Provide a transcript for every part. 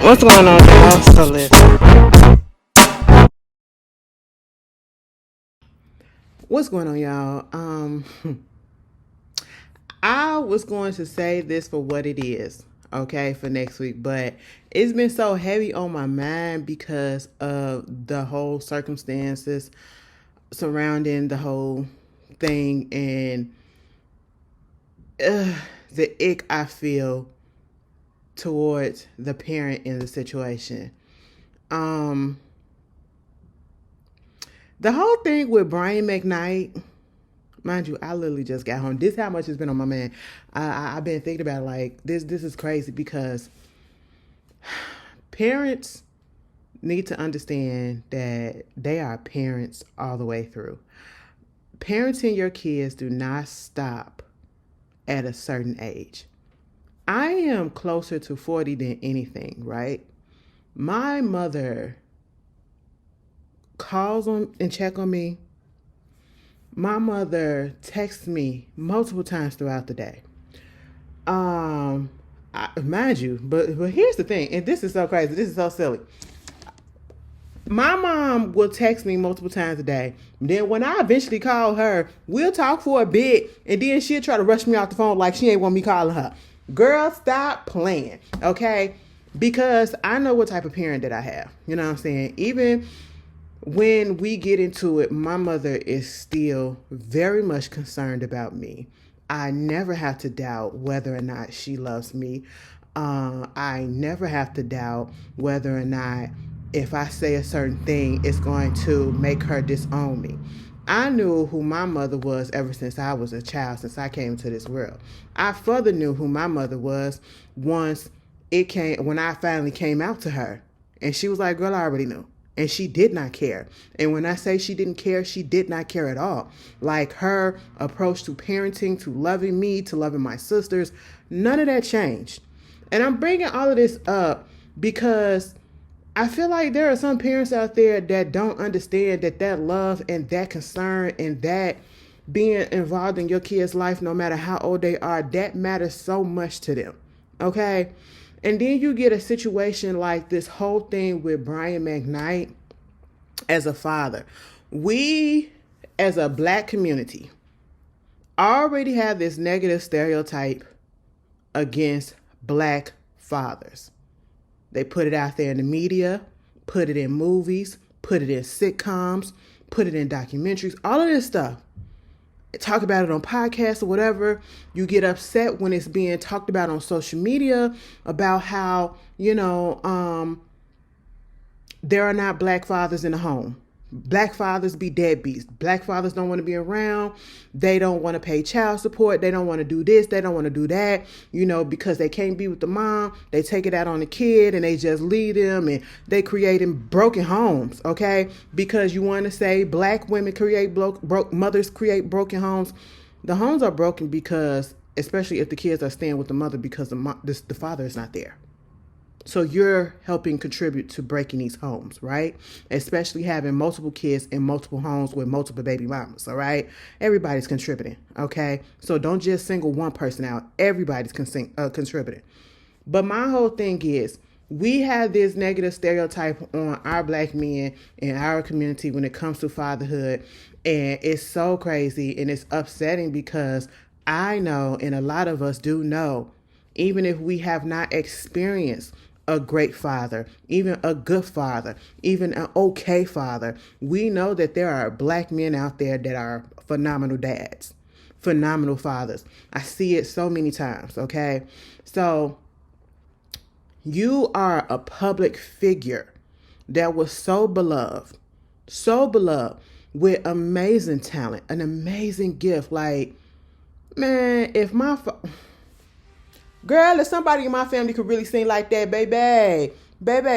What's going on, y'all? So listen. What's going on, y'all? I was going to say this for what it is, okay, for next week, but it's been so heavy on my mind because of the whole circumstances surrounding the whole thing and the ick I feel towards the parent in the situation. Um, the whole thing with Brian McKnight, mind you, I literally just got home. This is how much it's been on my mind. I've been thinking about it, like this. This is crazy because parents need to understand that they are parents all the way through. Parenting your kids do not stop at a certain age. I am closer to 40 than anything, right? My mother calls on and check on me. My mother texts me multiple times throughout the day. Mind you, but here's the thing, and this is so crazy. This is so silly. My mom will text me multiple times a day. Then when I eventually call her, we'll talk for a bit, and then she'll try to rush me off the phone like she ain't want me calling her. Girl, stop playing, okay? Because I know what type of parent that I have. You know what I'm saying? Even when we get into it, my mother is still very much concerned about me. I never have to doubt whether or not she loves me. I never have to doubt whether or not if I say a certain thing, it's going to make her disown me. I knew who my mother was ever since I was a child, since I came into this world. I further knew who my mother was once when I finally came out to her. And she was like, girl, I already knew. And she did not care. And when I say she didn't care, she did not care at all. Like her approach to parenting, to loving me, to loving my sisters, none of that changed. And I'm bringing all of this up because I feel like there are some parents out there that don't understand that love and that concern and that being involved in your kid's life, no matter how old they are, that matters so much to them. Okay? And then you get a situation like this whole thing with Brian McKnight as a father. We, as a black community, already have this negative stereotype against black fathers. They put it out there in the media, put it in movies, put it in sitcoms, put it in documentaries, all of this stuff. Talk about it on podcasts or whatever. You get upset when it's being talked about on social media about how, there are not black fathers in the home. Black fathers be deadbeats. Black fathers don't want to be around. They don't want to pay child support. They don't want to do this. They don't want to do that. Because they can't be with the mom. They take it out on the kid and they just leave them and they creating broken homes. Okay, because you want to say black women create mothers create broken homes. The homes are broken because, especially if the kids are staying with the mother, because the father is not there. So you're helping contribute to breaking these homes, right? Especially having multiple kids in multiple homes with multiple baby mamas, all right? Everybody's contributing, okay? So don't just single one person out. Everybody's contributing. But my whole thing is, we have this negative stereotype on our black men in our community when it comes to fatherhood. And it's so crazy and it's upsetting because I know, and a lot of us do know, even if we have not experienced a great father, even a good father, even an okay father, we know that there are black men out there that are phenomenal dads, phenomenal fathers. I see it so many times, okay? So you are a public figure that was so beloved, with amazing talent, an amazing gift. Like, man, if girl, if somebody in my family could really sing like that, baby,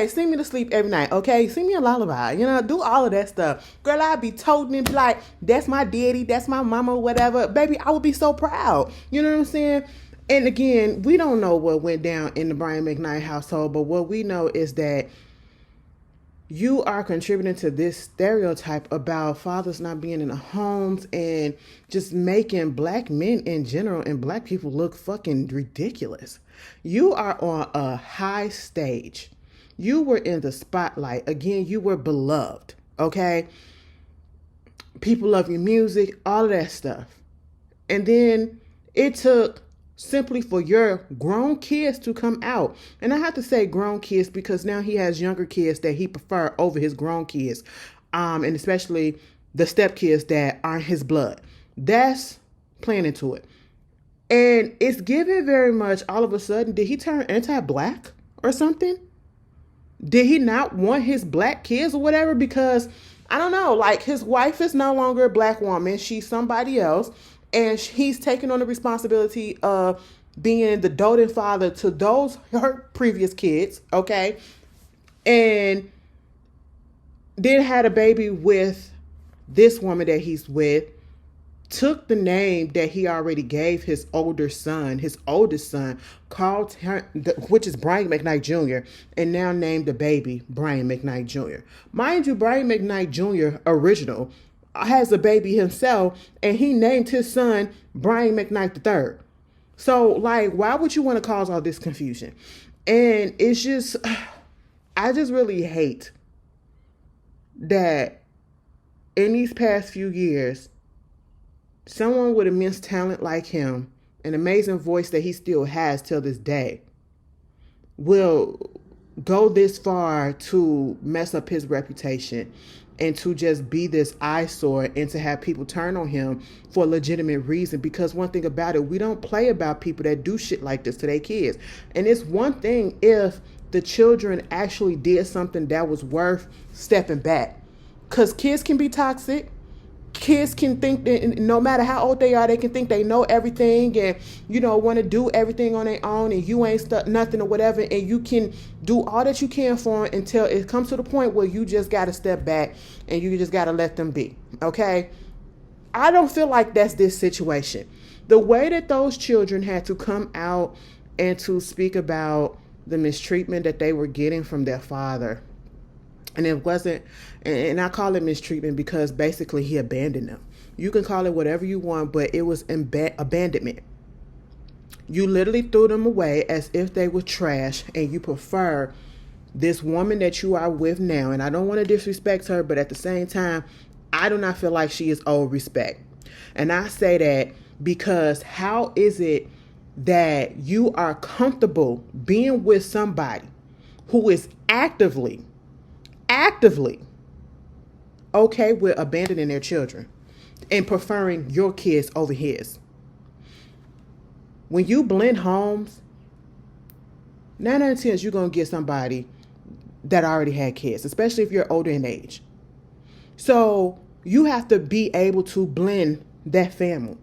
sing me to sleep every night, okay? Sing me a lullaby, do all of that stuff. Girl, I'd be toting and be like, that's my daddy, that's my mama, whatever. Baby, I would be so proud. You know what I'm saying? And again, we don't know what went down in the Brian McKnight household, but what we know is that you are contributing to this stereotype about fathers not being in the homes and just making black men in general and black people look fucking ridiculous. You are on a high stage. You were in the spotlight. Again, you were beloved. Okay? People love your music, all of that stuff. And then it took simply for your grown kids to come out. And I have to say grown kids because now he has younger kids that he prefer over his grown kids. And especially the stepkids that aren't his blood. That's playing into it. And it's given very much all of a sudden, did he turn anti-black or something? Did he not want his black kids or whatever? Because I don't know, like his wife is no longer a black woman. She's somebody else. And he's taking on the responsibility of being the doting father to those, her previous kids. Okay. And then had a baby with this woman that he's with. Took the name that he already gave his oldest son, called her, which is Brian McKnight Jr., and now named the baby Brian McKnight Jr. Mind you, Brian McKnight Jr., original, has a baby himself, and he named his son Brian McKnight III. So, like, why would you want to cause all this confusion? And it's just, I just really hate that in these past few years, someone with immense talent like him, an amazing voice that he still has till this day, will go this far to mess up his reputation and to just be this eyesore and to have people turn on him for a legitimate reason. Because one thing about it, we don't play about people that do shit like this to their kids. And it's one thing if the children actually did something that was worth stepping back. Because kids can be toxic. Kids can think that no matter how old they are, they can think they know everything and, want to do everything on their own and you ain't nothing or whatever. And you can do all that you can for them until it comes to the point where you just got to step back and you just got to let them be. Okay. I don't feel like that's this situation. The way that those children had to come out and to speak about the mistreatment that they were getting from their father. And it wasn't, and I call it mistreatment because basically he abandoned them. You can call it whatever you want, but it was abandonment. You literally threw them away as if they were trash, and you prefer this woman that you are with now. And I don't want to disrespect her, but at the same time, I do not feel like she is owed respect. And I say that because how is it that you are comfortable being with somebody who is actively okay with abandoning their children and preferring your kids over his? When you blend homes, 9 out of 10 you're going to get somebody that already had kids, especially if you're older in age. So you have to be able to blend that family.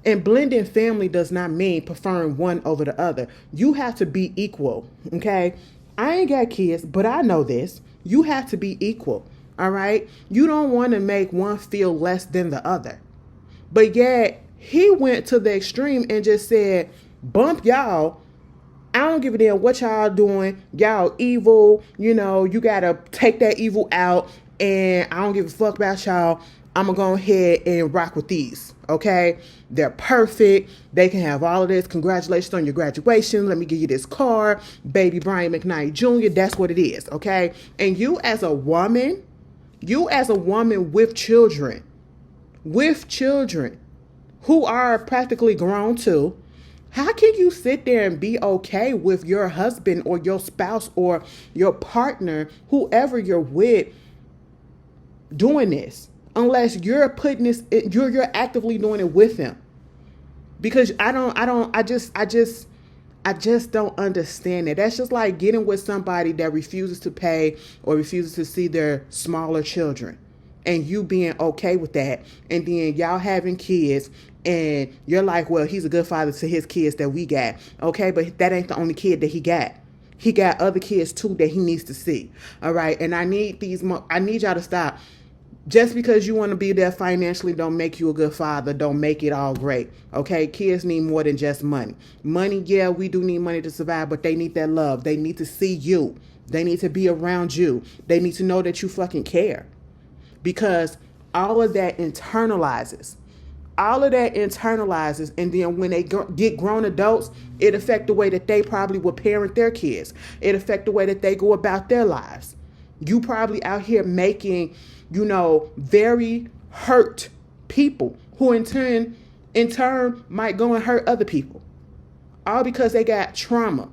And blending family does not mean preferring one over the other. You have to be equal, okay? I ain't got kids, but I know this. You have to be equal, all right? You don't want to make one feel less than the other. But yet, he went to the extreme and just said, bump y'all. I don't give a damn what y'all doing. Y'all evil. You got to take that evil out. And I don't give a fuck about y'all. I'm going to go ahead and rock with these, okay? They're perfect. They can have all of this. Congratulations on your graduation. Let me give you this car. Baby Brian McKnight Jr., that's what it is, okay? And you as a woman with children who are practically grown too, how can you sit there and be okay with your husband or your spouse or your partner, whoever you're with, doing this? Unless you're putting this, you're actively doing it with him. Because I just don't understand it. That's just like getting with somebody that refuses to pay or refuses to see their smaller children. And you being okay with that. And then y'all having kids and you're like, well, he's a good father to his kids that we got. Okay, but that ain't the only kid that he got. He got other kids too that he needs to see. All right. And I need y'all to stop. Just because you want to be there financially don't make you a good father. Don't make it all great. Okay? Kids need more than just money. Money, yeah, we do need money to survive, but they need that love. They need to see you. They need to be around you. They need to know that you fucking care. Because all of that internalizes. All of that internalizes, and then when they get grown adults, it affects the way that they probably will parent their kids. It affects the way that they go about their lives. You probably out here making, very hurt people who in turn might go and hurt other people. All because they got trauma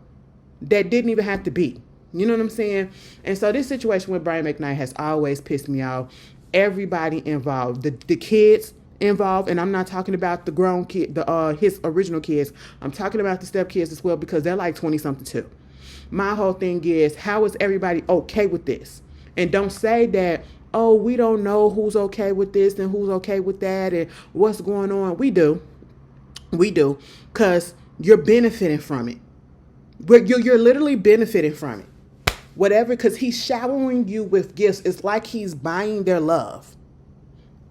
that didn't even have to be. You know what I'm saying? And so this situation with Brian McKnight has always pissed me off. Everybody involved, the kids involved, and I'm not talking about the grown kid, his original kids. I'm talking about the stepkids as well, because they're like 20-something too. My whole thing is, how is everybody okay with this? And don't say that, oh, we don't know who's okay with this and who's okay with that and what's going on. We do, because you're benefiting from it. You're literally benefiting from it. Whatever, because he's showering you with gifts. It's like he's buying their love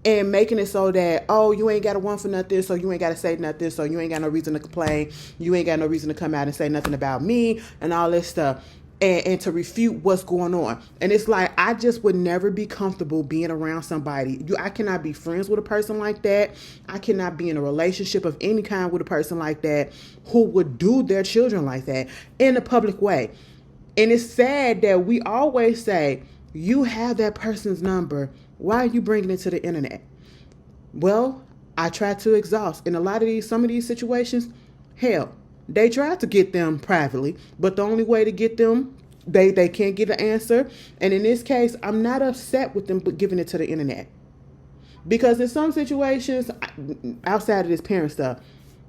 and making it so that, oh, you ain't got to want for nothing, so you ain't got to say nothing, so you ain't got no reason to complain. You ain't got no reason to come out and say nothing about me and all this stuff, and to refute what's going on. And it's like, I just would never be comfortable being around somebody. I cannot be friends with a person like that. I cannot be in a relationship of any kind with a person like that who would do their children like that in a public way. And it's sad that we always say, you have that person's number. Why are you bringing it to the internet? Well, I try to exhaust. In some of these situations, hell, they try to get them privately, but the only way to get them, they can't get an answer. And in this case, I'm not upset with them giving it to the internet. Because in some situations, outside of this parent stuff,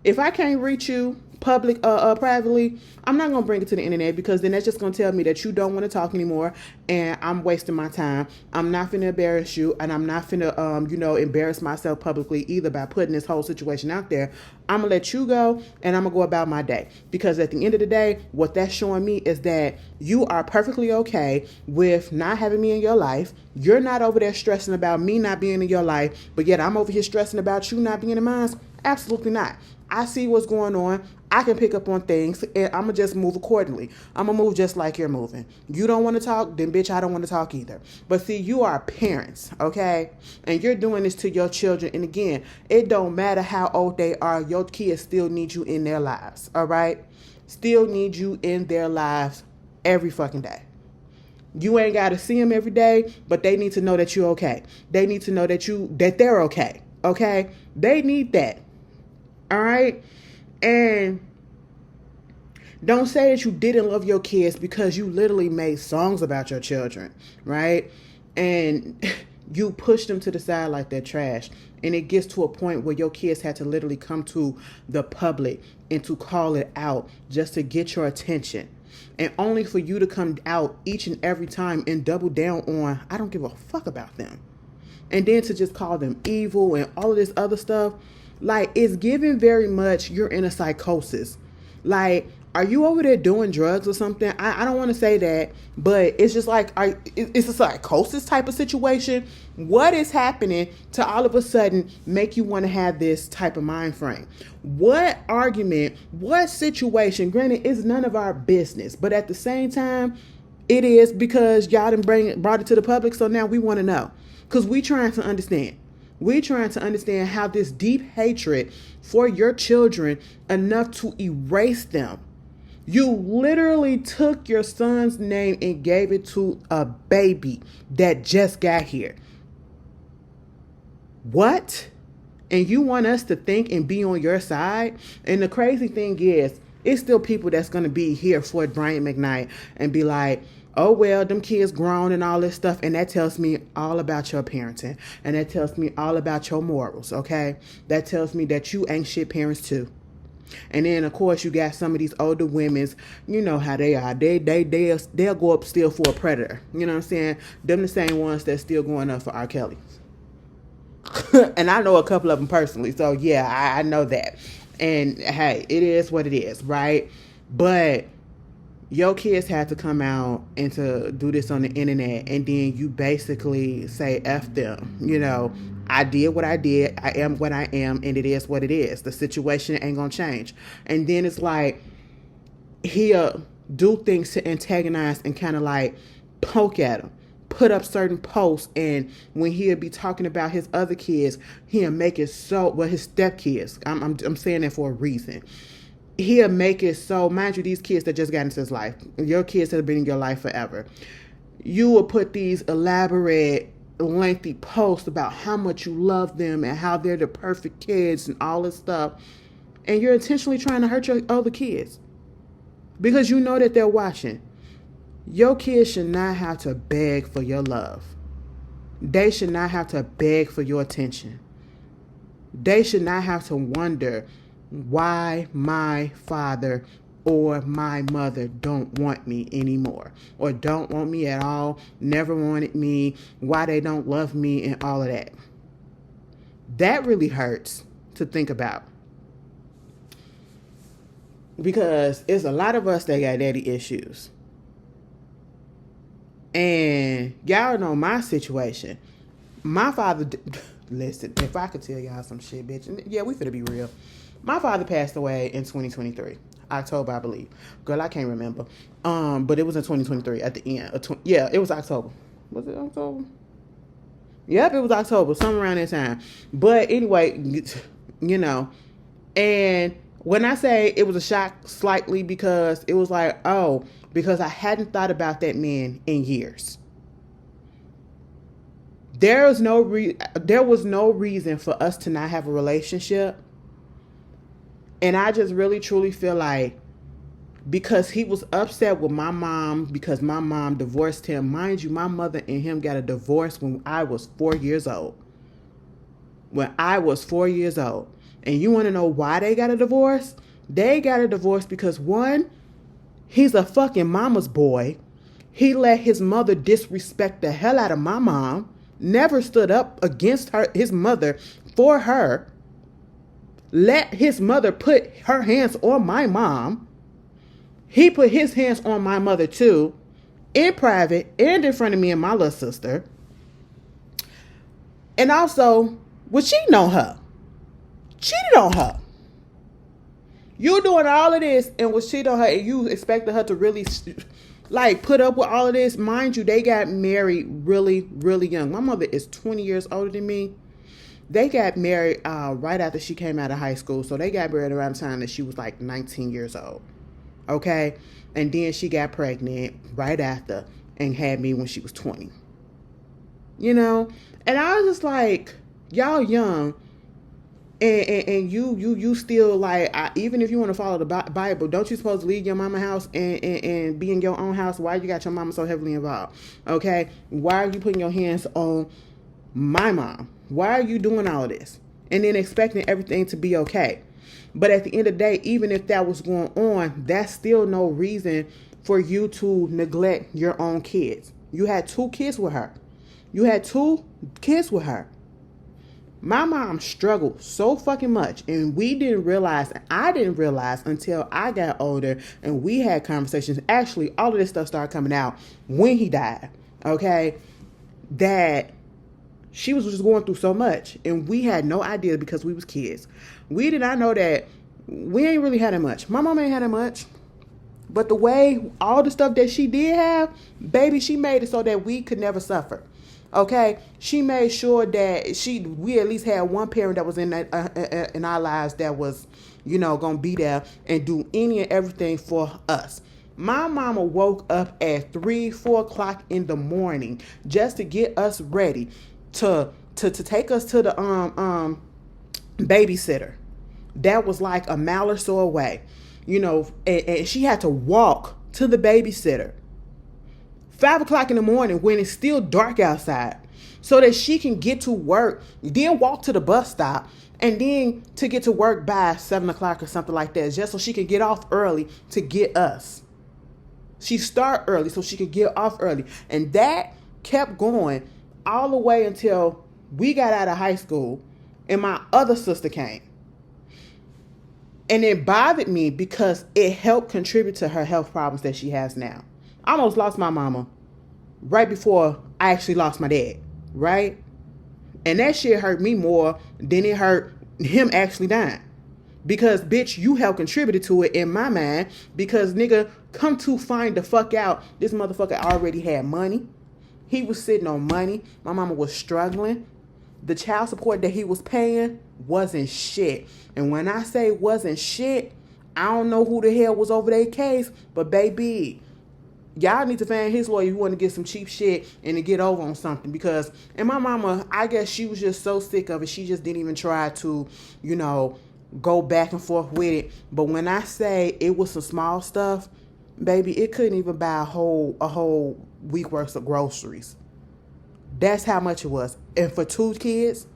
if I can't reach you privately, I'm not going to bring it to the internet, because then that's just going to tell me that you don't want to talk anymore and I'm wasting my time. I'm not finna embarrass you, and I'm not finna, embarrass myself publicly either by putting this whole situation out there. I'm going to let you go, and I'm going to go about my day, because at the end of the day, what that's showing me is that you are perfectly okay with not having me in your life. You're not over there stressing about me not being in your life, but yet I'm over here stressing about you not being in mine. Absolutely not. I see what's going on. I can pick up on things, and I'm going to just move accordingly. I'm going to move just like you're moving. You don't want to talk, then bitch, I don't want to talk either. But see, you are parents, okay? And you're doing this to your children. And again, it don't matter how old they are. Your kids still need you in their lives, all right? Still need you in their lives every fucking day. You ain't got to see them every day, but they need to know that you're okay. They need to know that they're okay, okay? They need that. All right. And don't say that you didn't love your kids because you literally made songs about your children, right? And you push them to the side like they're trash. And it gets to a point where your kids had to literally come to the public and to call it out just to get your attention. And only for you to come out each and every time and double down on, I don't give a fuck about them. And then to just call them evil and all of this other stuff. Like, it's given very much you're in a psychosis. Like, are you over there doing drugs or something? I don't want to say that, but it's just like, it's a psychosis type of situation. What is happening to all of a sudden make you want to have this type of mind frame? What argument, what situation, granted, it's none of our business, but at the same time, it is, because y'all done brought it to the public, so now we want to know. Because we trying to understand. We're trying to understand how this deep hatred for your children enough to erase them. You literally took your son's name and gave it to a baby that just got here. What? And you want us to think and be on your side? And the crazy thing is, it's still people that's going to be here for Brian McKnight and be like, oh, well, them kids grown and all this stuff. And that tells me all about your parenting. And that tells me all about your morals, okay? That tells me that you ain't shit parents too. And then, of course, you got some of these older women's, you know how they are. They'll go up still for a predator. You know what I'm saying? Them the same ones that's still going up for R. Kelly. And I know a couple of them personally. So, yeah, I know that. And, hey, it is what it is, right? But your kids had to come out and to do this on the internet, and then you basically say F them. You know, I did what I did, I am what I am, and it is what it is. The situation ain't gonna change. And then it's like he'll do things to antagonize and kind of like poke at them, put up certain posts, and when he'll be talking about his other kids, he'll make it so, well, his stepkids, I'm saying that for a reason. He'll make it so, mind you, these kids that just got into his life, your kids that have been in your life forever, you will put these elaborate, lengthy posts about how much you love them and how they're the perfect kids and all this stuff, and you're intentionally trying to hurt your other kids because you know that they're watching. Your kids should not have to beg for your love. They should not have to beg for your attention. They should not have to wonder why my father or my mother don't want me anymore, or don't want me at all, never wanted me, why they don't love me, and all of that. That really hurts to think about, because it's a lot of us that got daddy issues. And y'all know my situation. My father, listen, if I could tell y'all some shit, bitch, yeah, we finna be real. My father passed away in 2023, October, I believe. Girl, I can't remember. But it was in 2023 at the end. Yeah, it was October. Was it October? Yep, it was October, somewhere around that time. But anyway, you know, and when I say it was a shock slightly, because it was like, oh, because I hadn't thought about that man in years. There was no reason for us to not have a relationship. And I just really truly feel like, because he was upset with my mom because my mom divorced him. Mind you, my mother and him got a divorce when I was 4 years old. When I was 4 years old. And you want to know why they got a divorce? They got a divorce because, one, he's a fucking mama's boy. He let his mother disrespect the hell out of my mom. Never stood up against his mother for her. Let his mother put her hands on my mom. He put his hands on my mother too, in private and in front of me and my little sister. And also was cheating on her. Cheated on her. You doing all of this and was cheating on her, and you expected her to really like put up with all of this. Mind you, they got married really, really young. My mother is 20 years older than me. They got married right after she came out of high school. So they got married around the time that she was like 19 years old. Okay? And then she got pregnant right after and had me when she was 20. You know? And I was just like, y'all young. And you still like, even if you want to follow the Bible, don't you supposed to leave your mama house and be in your own house? Why you got your mama so heavily involved? Okay? Why are you putting your hands on my mom? Why are you doing all of this? And then expecting everything to be okay. But at the end of the day, even if that was going on, that's still no reason for you to neglect your own kids. You had 2 kids with her. My mom struggled so fucking much, and I didn't realize until I got older and we had conversations. Actually, all of this stuff started coming out when he died, okay? That she was just going through so much, and we had no idea because we was kids. We did not know that we ain't really had that much. My mom ain't had that much. But the way, all the stuff that she did have, baby, she made it so that we could never suffer. Okay? She made sure that we at least had one parent that was in our lives that was, going to be there and do any and everything for us. My mama woke up at 3-4 o'clock in the morning just to get us ready to take us to the babysitter that was like a mile or so away, and she had to walk to the babysitter 5 o'clock in the morning when it's still dark outside so that she can get to work, then walk to the bus stop, and then to get to work by 7 o'clock or something like that, just so she could get off early to get us. She start early so she could get off early. And that kept going all the way until we got out of high school and my other sister came. And it bothered me because it helped contribute to her health problems that she has now. I almost lost my mama right before I actually lost my dad, right? And that shit hurt me more than it hurt him actually dying. Because, bitch, you helped contributed to it in my mind. Because, nigga, come to find the fuck out, this motherfucker already had money. He was sitting on money. My mama was struggling. The child support that he was paying wasn't shit. And when I say wasn't shit, I don't know who the hell was over their case, but baby, y'all need to find his lawyer if you want to get some cheap shit and to get over on something. Because, and my mama, I guess she was just so sick of it, she just didn't even try to, go back and forth with it. But when I say it was some small stuff, baby, it couldn't even buy a whole week worth of groceries. That's how much it was. And for two kids,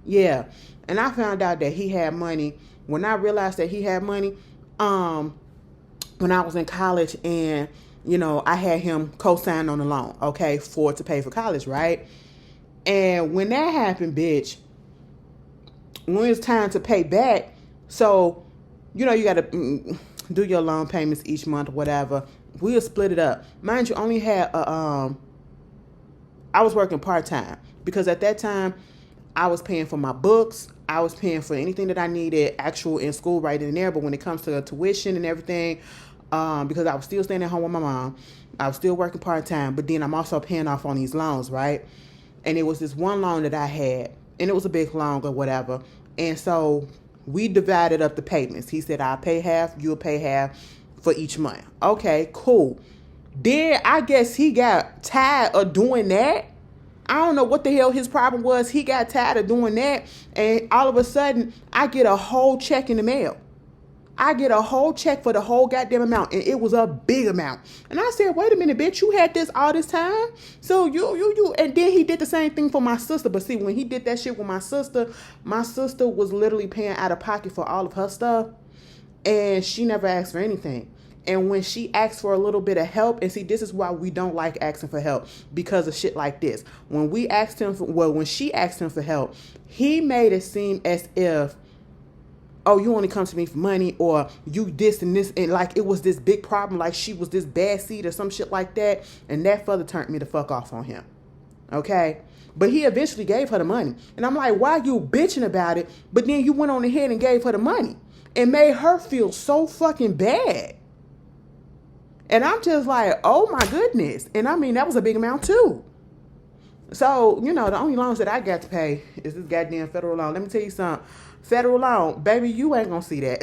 yeah. And I found out that he had money. When I realized that he had money, when I was in college and, I had him co-sign on the loan, okay, to pay for college, right? And when that happened, bitch, when it's time to pay back, so, you got to do your loan payments each month or whatever. We'll split it up. Mind you, only had I was working part-time because at that time I was paying for my books. I was paying for anything that I needed actual in school right in there. But when it comes to tuition and everything, because I was still staying at home with my mom, I was still working part-time, but then I'm also paying off on these loans, right? And it was this one loan that I had, and it was a big loan or whatever. And so we divided up the payments. He said, I'll pay half, you'll pay half for each month. Okay, cool. Then I guess he got tired of doing that. I don't know what the hell his problem was. He got tired of doing that. And all of a sudden, I get a whole check in the mail. I get a whole check for the whole goddamn amount. And it was a big amount. And I said, wait a minute, bitch, you had this all this time? So you. And then he did the same thing for my sister. But see, when he did that shit with my sister was literally paying out of pocket for all of her stuff. And she never asked for anything. And when she asked for a little bit of help, and see, this is why we don't like asking for help, because of shit like this. When she asked him for help, he made it seem as if, oh, you only come to me for money, or you this and this, and like it was this big problem, like she was this bad seed or some shit like that. And that further turned me the fuck off on him. Okay? But he eventually gave her the money. And I'm like, why you bitching about it? But then you went on ahead and gave her the money and made her feel so fucking bad. And I'm just like, oh my goodness. And I mean, that was a big amount too. So, the only loans that I got to pay is this goddamn federal loan. Let me tell you something. Federal loan, baby, you ain't gonna see that.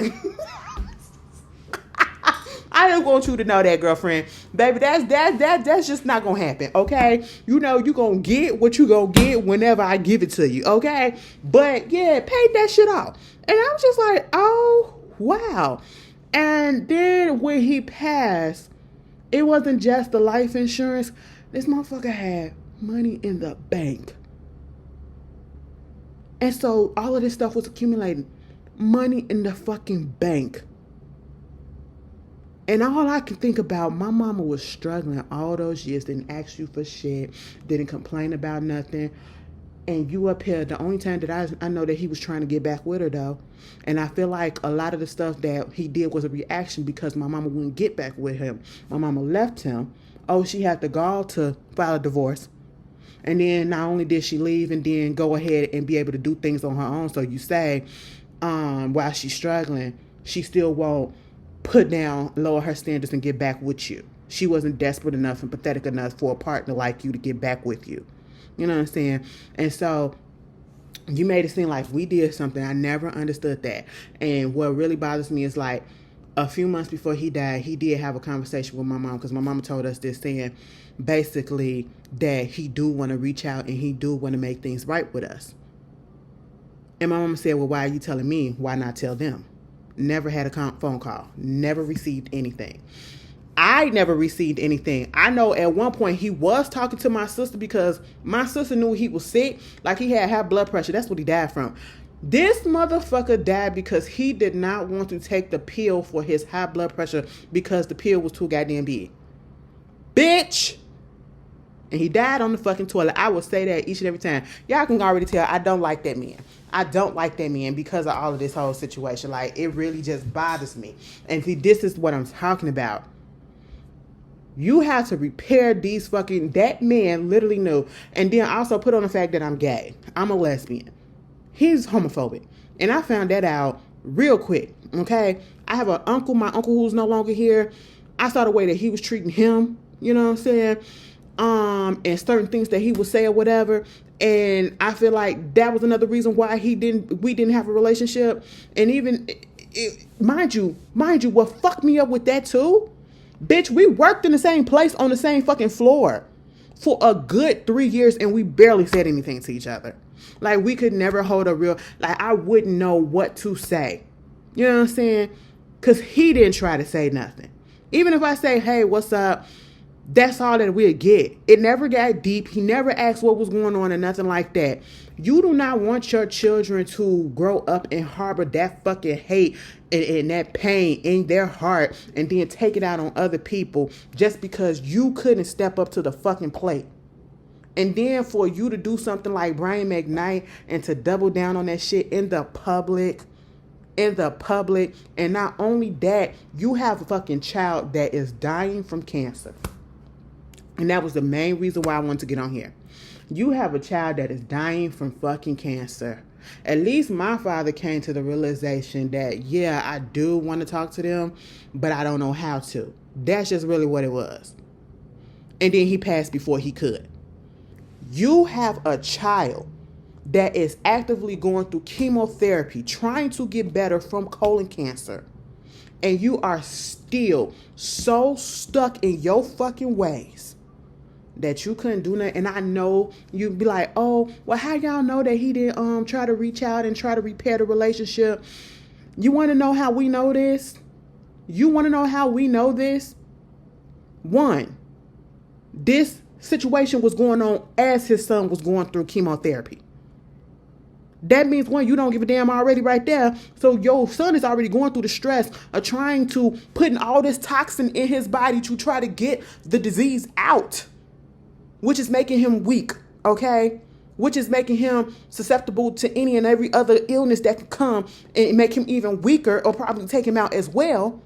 I just want you to know that, girlfriend. Baby, that's just not gonna happen, okay? You gonna get what you gonna get whenever I give it to you, okay? But yeah, pay that shit off. And I'm just like, oh, wow. And then when he passed, it wasn't just the life insurance. This motherfucker had money in the bank. And so all of this stuff was accumulating. Money in the fucking bank. And all I can think about, my mama was struggling all those years, didn't ask you for shit, didn't complain about nothing. And you up here, the only time that I know that he was trying to get back with her, though. And I feel like a lot of the stuff that he did was a reaction because my mama wouldn't get back with him. My mama left him. Oh, she had the gall to file a divorce. And then not only did she leave and then go ahead and be able to do things on her own. So you say, while she's struggling, she still won't put down, lower her standards and get back with you. She wasn't desperate enough and pathetic enough for a partner like you to get back with you. You know what I'm saying? And so you made it seem like we did something. I never understood that. And what really bothers me is like a few months before he died, he did have a conversation with my mom because my mama told us this, saying basically that he do want to reach out and he do want to make things right with us. And my mama said, well, why are you telling me? Why not tell them? Never had a phone call. Never received anything. I never received anything. I know at one point he was talking to my sister because my sister knew he was sick. Like he had high blood pressure. That's what he died from. This motherfucker died because he did not want to take the pill for his high blood pressure because the pill was too goddamn big. Bitch! And he died on the fucking toilet. I will say that each and every time. Y'all can already tell I don't like that man. I don't like that man because of all of this whole situation. Like, it really just bothers me. And see, this is what I'm talking about. You have to repair these fucking... That man literally knew. And then also put on the fact that I'm gay. I'm a lesbian. He's homophobic. And I found that out real quick. Okay? I have an uncle. My uncle who's no longer here. I saw the way that he was treating him. You know what I'm saying? and certain things that he would say or whatever. And I feel like that was another reason why we didn't have a relationship. And even, mind you, what fucked me up with that too, bitch, we worked in the same place on the same fucking floor for a good 3 years, and we barely said anything to each other. Like, we could never hold a real, like, I wouldn't know what to say. You know what I'm saying? Because he didn't try to say nothing. Even if I say, hey, what's up? That's all that we'll get. It never got deep. He never asked what was going on or nothing like that. You do not want your children to grow up and harbor that fucking hate and that pain in their heart and then take it out on other people just because you couldn't step up to the fucking plate. And then for you to do something like Brian McKnight and to double down on that shit in the public. And not only that, you have a fucking child that is dying from cancer. And that was the main reason why I wanted to get on here. You have a child that is dying from fucking cancer. At least my father came to the realization that, yeah, I do want to talk to them, but I don't know how to. That's just really what it was. And then he passed before he could. You have a child that is actively going through chemotherapy, trying to get better from colon cancer. And you are still so stuck in your fucking ways that you couldn't do nothing. And I know you'd be like, oh, well, how y'all know that he didn't try to reach out and try to repair the relationship? You want to know how we know this? You want to know how we know this? One, this situation was going on as his son was going through chemotherapy. That means, one, you don't give a damn already right there. So your son is already going through the stress of trying to putting all this toxin in his body to try to get the disease out, which is making him weak, okay? Which is making him susceptible to any and every other illness that could come and make him even weaker or probably take him out as well.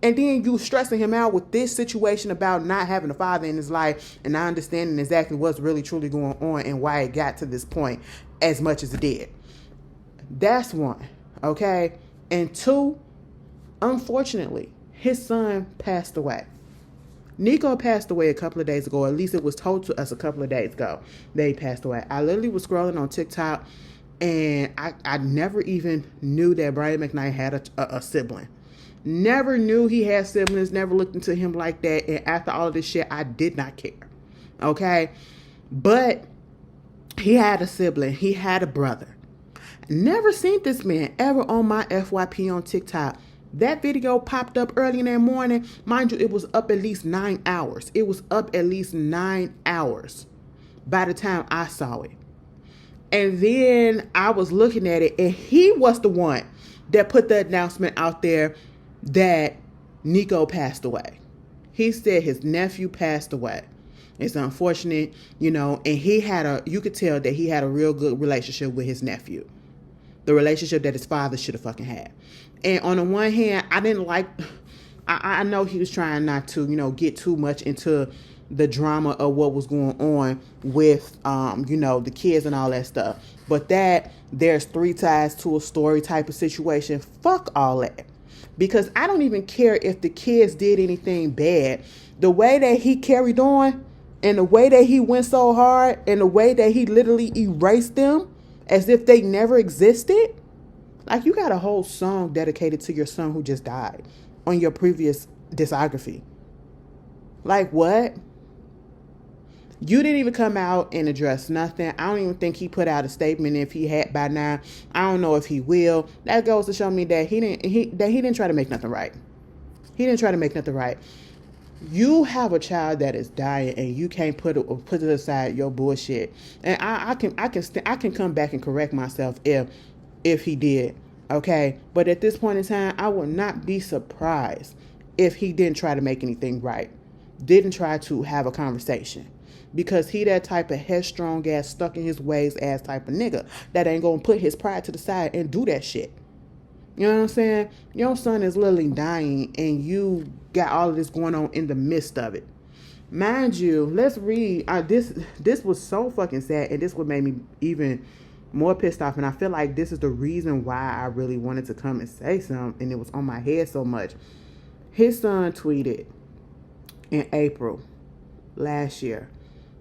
And then you stressing him out with this situation about not having a father in his life and not understanding exactly what's really truly going on and why it got to this point as much as it did. That's one, okay? And two, unfortunately, his son passed away. Nico passed away a couple of days ago, or at least it was told to us a couple of days ago that he passed away. I literally was scrolling on TikTok, and I never even knew that Brian McKnight had a sibling. Never knew he had siblings, never looked into him like that. And after all of this shit, I did not care. Okay? But he had a sibling. He had a brother. Never seen this man ever on my FYP on TikTok. That video popped up early in that morning. Mind you, it was up at least 9 hours. It was up at least 9 hours by the time I saw it. And then I was looking at it, and he was the one that put the announcement out there that Nico passed away. He said his nephew passed away. It's unfortunate, and you could tell that he had a real good relationship with his nephew. The relationship that his father should have fucking had. And on the one hand, I know he was trying not to, get too much into the drama of what was going on with, the kids and all that stuff. But there's three sides to a story type of situation. Fuck all that. Because I don't even care if the kids did anything bad. The way that he carried on and the way that he went so hard and the way that he literally erased them as if they never existed. Like, you got a whole song dedicated to your son who just died on your previous discography. Like, what? You didn't even come out and address nothing. I don't even think he put out a statement if he had by now. I don't know if he will. That goes to show me that he didn't try to make nothing right. He didn't try to make nothing right. You have a child that is dying, and you can't put it aside your bullshit. And I can come back and correct myself if he did. Okay, but at this point in time, I would not be surprised if he didn't try to make anything right. Didn't try to have a conversation. Because he that type of headstrong ass, stuck in his ways ass type of nigga that ain't gonna put his pride to the side and do that shit. You know what I'm saying? Your son is literally dying and you got all of this going on in the midst of it. Mind you, let's read. This was so fucking sad, and this would make me even more pissed off. And I feel like this is the reason why I really wanted to come and say something, and it was on my head so much. His son tweeted in April last year,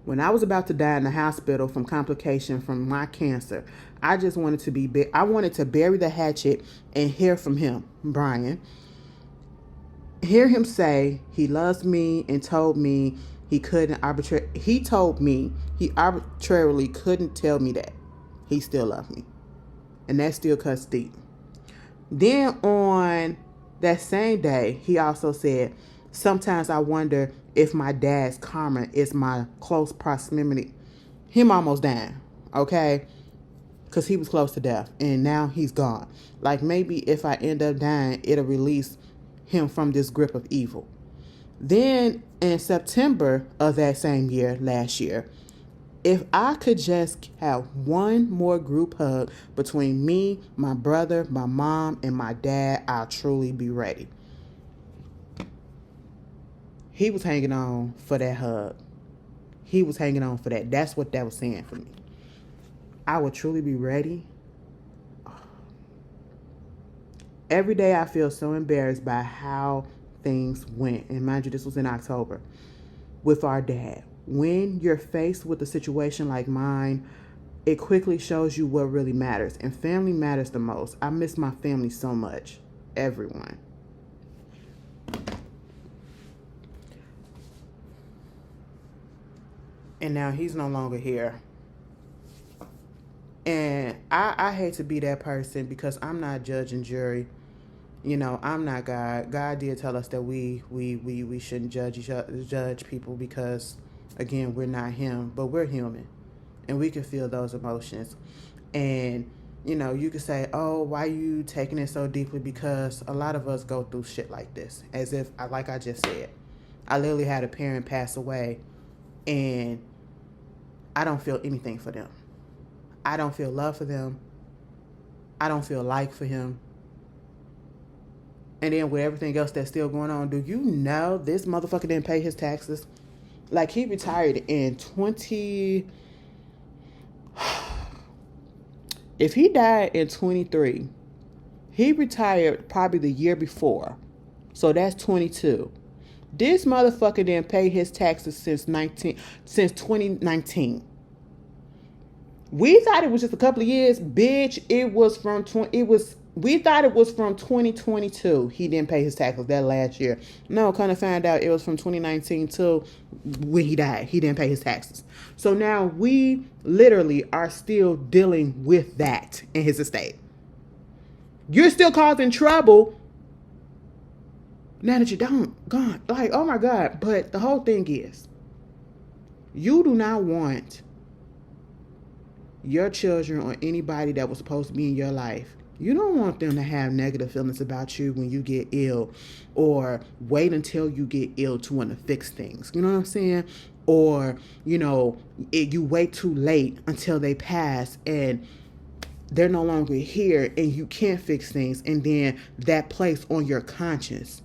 When I was about to die in the hospital from complication from my cancer, I just wanted to I wanted to bury the hatchet and hear from him, Brian. Hear him say he loves me and told me he told me he arbitrarily couldn't tell me that he still loved me. And that still cuts deep. Then on that same day, he also said, sometimes I wonder if my dad's karma is my close proximity. Him almost dying, okay? Because he was close to death and now he's gone. Like maybe if I end up dying, it'll release him from this grip of evil. Then in September of that same year, last year, if I could just have one more group hug between me, my brother, my mom, and my dad, I'll truly be ready. He was hanging on for that hug. He was hanging on for that. That's what that was saying for me. I would truly be ready. Every day I feel so embarrassed by how things went. And mind you, this was in October with our dad. When you're faced with a situation like mine, it quickly shows you what really matters. And family matters the most. I miss my family so much. Everyone. And now he's no longer here. And I hate to be that person because I'm not judge and jury. You know, I'm not God. God did tell us that we shouldn't judge people because, again, we're not him, but we're human. And we can feel those emotions. And, you know, you could say, oh, why you taking it so deeply? Because a lot of us go through shit like this. As if, like I just said, I literally had a parent pass away and I don't feel anything for them. I don't feel love for them. I don't feel like for him. And then with everything else that's still going on, do you know this motherfucker didn't pay his taxes? Like, he retired in if he died in 23, he retired probably the year before. So that's 22. This motherfucker didn't pay his taxes since 2019. We thought it was just a couple of years, bitch. We thought it was from 2022. He didn't pay his taxes that last year. No, kind of found out it was from 2019 till when he died. He didn't pay his taxes. So now we literally are still dealing with that in his estate. You're still causing trouble now that you're gone. Like, oh my God. But the whole thing is, you do not want your children or anybody that was supposed to be in your life, you don't want them to have negative feelings about you when you get ill, or wait until you get ill to want to fix things. You know what I'm saying? Or, you know, you wait too late until they pass and they're no longer here and you can't fix things, and then that plays on your conscience.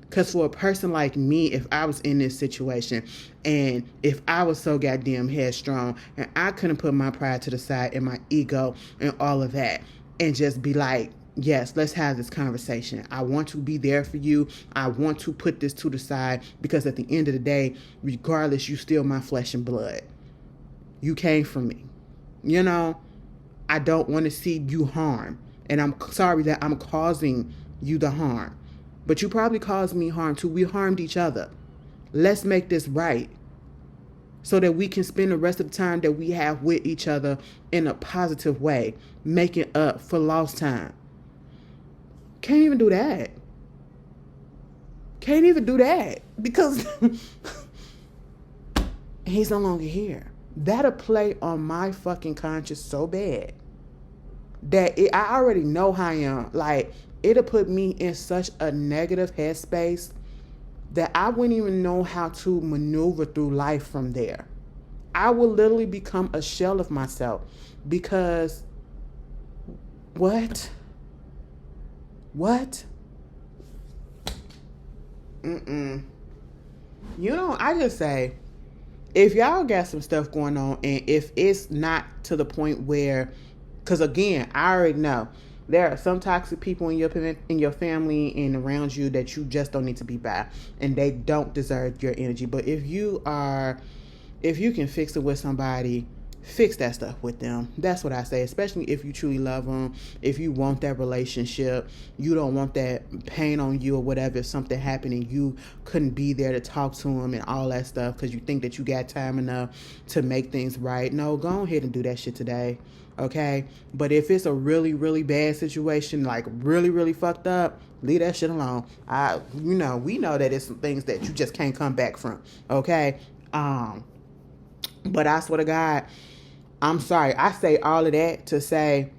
Because for a person like me, if I was in this situation and if I was so goddamn headstrong and I couldn't put my pride to the side and my ego and all of that and just be like, yes, let's have this conversation. I want to be there for you. I want to put this to the side because at the end of the day, regardless, you still my flesh and blood. You came from me. You know, I don't want to see you harm. And I'm sorry that I'm causing you the harm. But you probably caused me harm too. We harmed each other. Let's make this right so that we can spend the rest of the time that we have with each other in a positive way, making up for lost time. Can't even do that. Can't even do that because he's no longer here. That'll play on my fucking conscience so bad that I already know how I am. Like, it'll put me in such a negative headspace that I wouldn't even know how to maneuver through life from there. I will literally become a shell of myself because what? You know, I just say, if y'all got some stuff going on and if it's not to the point where, because again, I already know there are some toxic people in your family and around you that you just don't need to be by, and they don't deserve your energy. But if if you can fix it with somebody, fix that stuff with them. That's what I say, especially if you truly love them, if you want that relationship, you don't want that pain on you or whatever. If something happened and you couldn't be there to talk to them and all that stuff because you think that you got time enough to make things right, no, go ahead and do that shit today, okay? But if it's a really, really bad situation, like really, really fucked up, leave that shit alone. We know that it's some things that you just can't come back from, okay? But I swear to God, I'm sorry. I say all of that to say,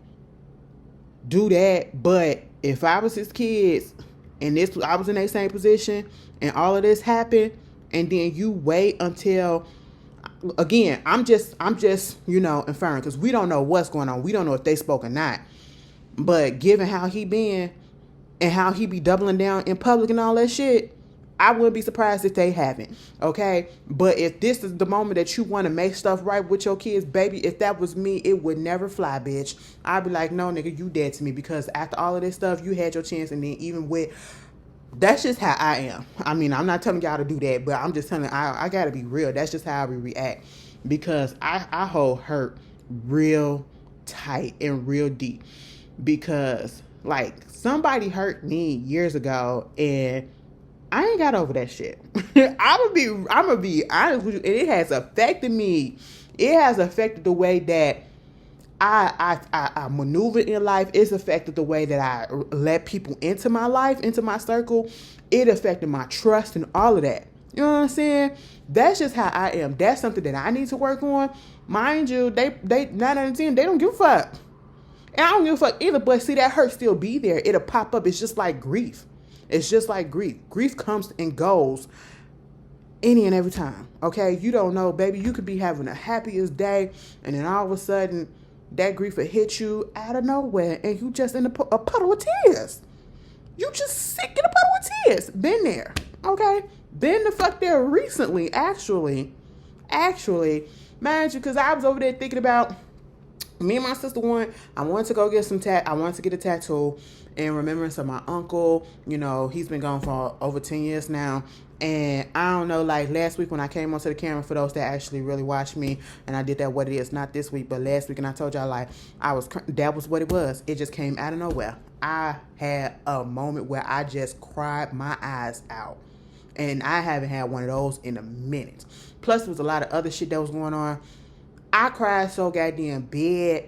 do that. But if I was his kids and I was in that same position and all of this happened, and then you wait until, again, I'm just inferring because we don't know what's going on. We don't know if they spoke or not. But given how he been and how he be doubling down in public and all that shit, I wouldn't be surprised if they haven't, okay? But if this is the moment that you want to make stuff right with your kids, baby, if that was me, it would never fly, bitch. I'd be like, no, nigga, you dead to me, because after all of this stuff, you had your chance, and then even with, that's just how I am. I mean, I'm not telling y'all to do that, but I'm just telling, I gotta be real. That's just how we react, because I hold hurt real tight and real deep, because, like, somebody hurt me years ago, and I ain't got over that shit. I'm gonna be honest with you, and it has affected me. It has affected the way that I maneuver in life. It's affected the way that I let people into my life, into my circle. It affected my trust and all of that. You know what I'm saying? That's just how I am. That's something that I need to work on. Mind you, they 9 out of 10, they don't give a fuck. And I don't give a fuck either, but see, that hurt still be there. It'll pop up. It's just like grief. It's just like grief. Grief comes and goes any and every time, okay? You don't know, baby. You could be having the happiest day, and then all of a sudden, that grief will hit you out of nowhere, and you just in a puddle of tears. You just sick in a puddle of tears. Been there, okay? Been the fuck there recently, actually. Mind you, because I was over there thinking about, me and my sister I wanted to go get I wanted to get a tattoo in remembrance of my uncle. You know, he's been gone for over 10 years now. And I don't know, like last week when I came onto the camera, for those that actually really watch me, and I did that what it is, not this week, but last week, and I told y'all, like, that was what it was. It just came out of nowhere. I had a moment where I just cried my eyes out. And I haven't had one of those in a minute. Plus, there was a lot of other shit that was going on. I cried so goddamn bad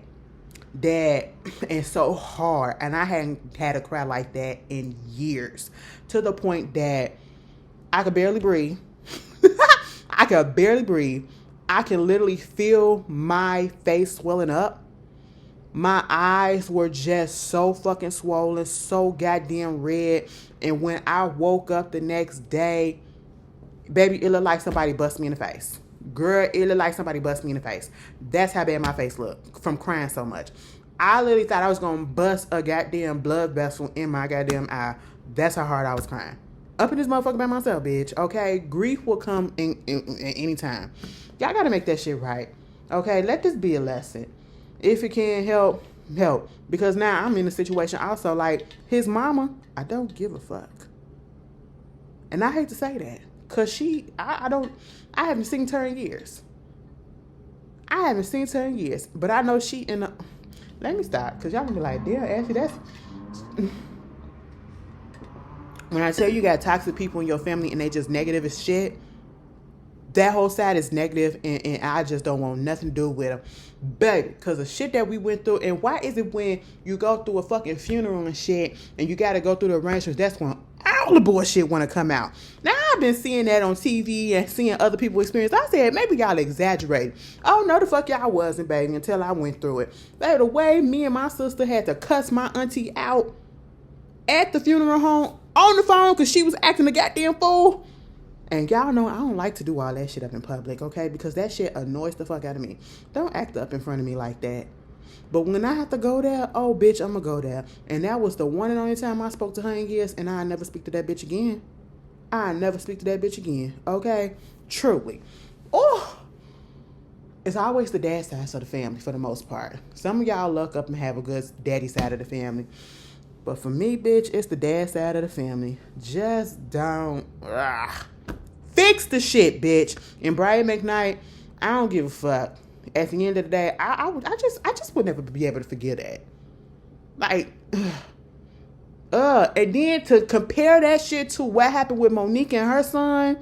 and so hard, and I hadn't had a cry like that in years, to the point that I could barely breathe. I could barely breathe. I can literally feel my face swelling up. My eyes were just so fucking swollen, so goddamn red. And when I woke up the next day, baby, it looked like somebody busted me in the face. Girl, it looked like somebody busted me in the face. That's how bad my face looked from crying so much. I literally thought I was going to bust a goddamn blood vessel in my goddamn eye. That's how hard I was crying. Up in this motherfucker by myself, bitch. Okay? Grief will come in any time. Y'all got to make that shit right. Okay? Let this be a lesson. If it can help. Because now I'm in a situation also like his mama, I don't give a fuck. And I hate to say that. Because I haven't seen her in years. But I know she in a... Let me stop. Because y'all gonna be like, damn, Ashley, that's... When I tell you got toxic people in your family and they just negative as shit, that whole side is negative, and I just don't want nothing to do with them. Baby, because the shit that we went through, and why is it when you go through a fucking funeral and shit, and you got to go through the arrangements, that's when all the bullshit want to come out. Now, I've been seeing that on TV and seeing other people experience. I said, maybe y'all exaggerate. Oh, no, the fuck y'all wasn't, baby, until I went through it. Baby, the way me and my sister had to cuss my auntie out at the funeral home on the phone because she was acting a goddamn fool. And y'all know I don't like to do all that shit up in public, okay? Because that shit annoys the fuck out of me. Don't act up in front of me like that. But when I have to go there, oh, bitch, I'm going to go there. And that was the one and only time I spoke to her in years, and I'll never speak to that bitch again. Okay? Truly. Oh! It's always the dad side of the family for the most part. Some of y'all luck up and have a good daddy side of the family. But for me, bitch, it's the dad side of the family. Just don't... Fix the shit, bitch. And Brian McKnight, I don't give a fuck. At the end of the day, I just would never be able to forget that. Like, and then to compare that shit to what happened with Monique and her son,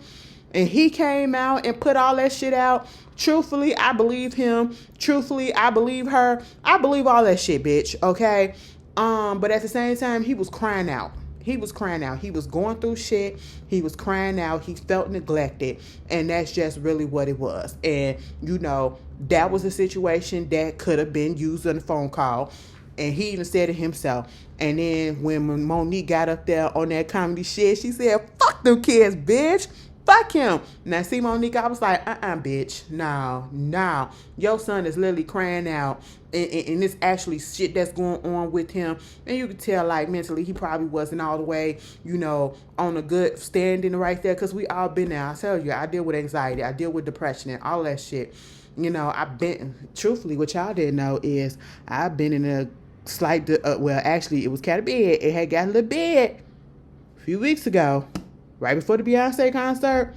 and he came out and put all that shit out. Truthfully, I believe him. Truthfully, I believe her. I believe all that shit, bitch. Okay. But at the same time, he was crying out. He was crying out. He was going through shit. He was crying out. He felt neglected. And that's just really what it was. And, you know, that was a situation that could have been used in a phone call. And he even said it himself. And then when Monique got up there on that comedy shit, she said, fuck them kids, bitch. Fuck him. Now, see, Monique, I was like, bitch. No. Your son is literally crying out. And it's actually shit that's going on with him. And you can tell, like, mentally, he probably wasn't all the way, you know, on a good standing right there. Because we all been there. I tell you, I deal with anxiety. I deal with depression and all that shit. You know, I've been, truthfully, what y'all didn't know is I've been in a slight, well, actually, it was kind of bad. It had got a little bad a few weeks ago. Right before the Beyonce concert,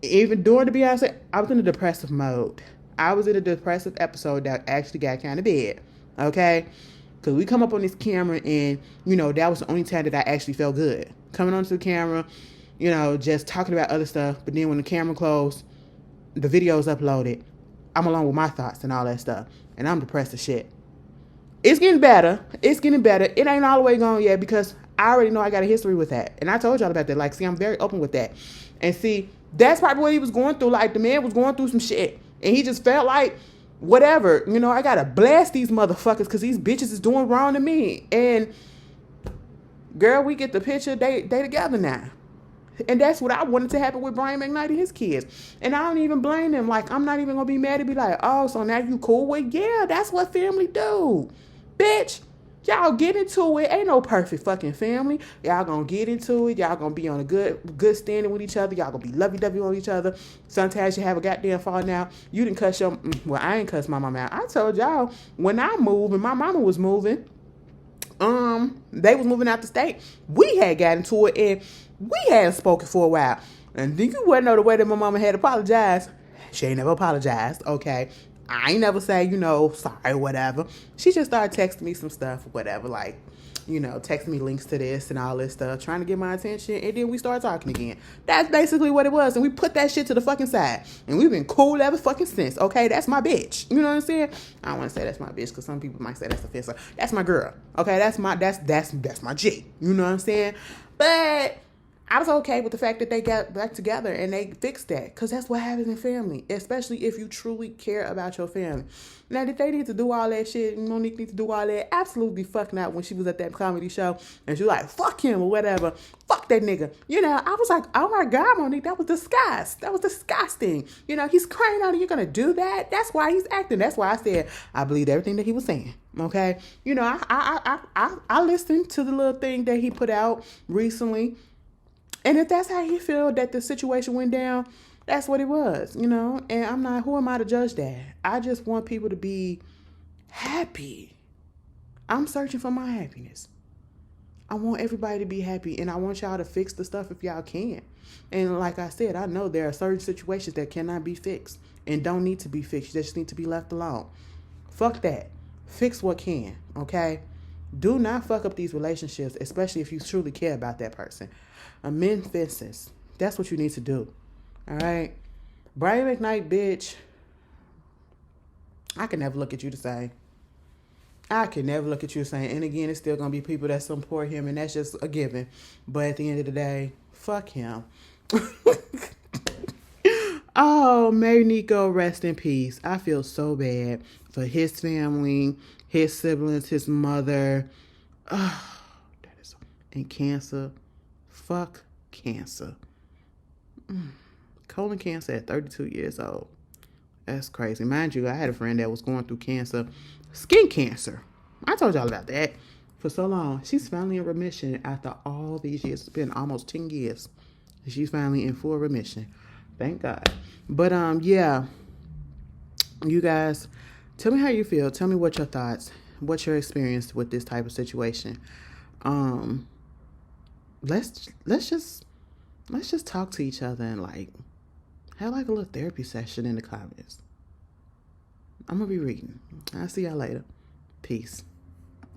even during the Beyonce, I was in a depressive mode. I was in a depressive episode that actually got kind of bad, okay? Because we come up on this camera and, you know, that was the only time that I actually felt good. Coming onto the camera, you know, just talking about other stuff. But then when the camera closed, the video's uploaded, I'm alone with my thoughts and all that stuff. And I'm depressed as shit. It's getting better. It ain't all the way gone yet because I already know I got a history with that. And I told y'all about that. Like, see, I'm very open with that. And see, that's probably what he was going through. Like, the man was going through some shit. And he just felt like, whatever, you know, I got to blast these motherfuckers because these bitches is doing wrong to me. And, girl, we get the picture. They together now. And that's what I wanted to happen with Brian McKnight and his kids. And I don't even blame them. Like, I'm not even going to be mad and be like, oh, so now you cool with? Yeah, that's what family do. Bitch. Y'all get into it. Ain't no perfect fucking family. Y'all gonna get into it. Y'all gonna be on a good standing with each other. Y'all gonna be lovey-dovey on each other. Sometimes you have a goddamn falling out. You didn't cuss your... Well, I ain't cuss my mama out. I told y'all, when I moved and my mama was moving, they was moving out the state. We had got into it and we hadn't spoken for a while. And then you wouldn't know the way that my mama had apologized. She ain't never apologized, okay? I ain't never say, you know, sorry, whatever. She just started texting me some stuff, whatever, like, you know, texting me links to this and all this stuff, trying to get my attention, and then we started talking again. That's basically what it was, and we put that shit to the fucking side, and we've been cool ever fucking since, okay? That's my bitch, you know what I'm saying? I don't want to say that's my bitch, because some people might say that's offensive. That's my girl, okay? That's my G, you know what I'm saying? But I was okay with the fact that they got back together and they fixed that, because that's what happens in family, especially if you truly care about your family. Now, did they need to do all that shit? Monique need to do all that? Absolutely fucking out when she was at that comedy show and she was like, fuck him or whatever. Fuck that nigga. You know, I was like, oh my God, Monique, that was disgust. That was disgusting. You know, he's crying out and you're going to do that? That's why he's acting. That's why I said I believed everything that he was saying. Okay? You know, I listened to the little thing that he put out recently. And if that's how he feel that the situation went down, that's what it was, you know? And I'm not, who am I to judge that? I just want people to be happy. I'm searching for my happiness. I want everybody to be happy, and I want y'all to fix the stuff if y'all can. And like I said, I know there are certain situations that cannot be fixed and don't need to be fixed. They just need to be left alone. Fuck that. Fix what can, okay? Do not fuck up these relationships, especially if you truly care about that person. Amend fences. That's what you need to do. All right? Brian McKnight, bitch. I can never look at you the same. I can never look at you the same. And again, it's still going to be people that support him, and that's just a given. But at the end of the day, fuck him. Oh, may Nico rest in peace. I feel so bad for his family, his siblings, his mother. Oh, that is... And cancer. Fuck cancer. Colon cancer at 32 years old. That's crazy. Mind you, I had a friend that was going through cancer. Skin cancer. I told y'all about that for so long. She's finally in remission after all these years. It's been almost 10 years. She's finally in full remission. Thank God. But, yeah. You guys, tell me how you feel. Tell me what your thoughts. What's your experience with this type of situation. Let's just talk to each other and like Have like a little therapy session in the comments. I'm going to be reading. I'll see y'all later. Peace.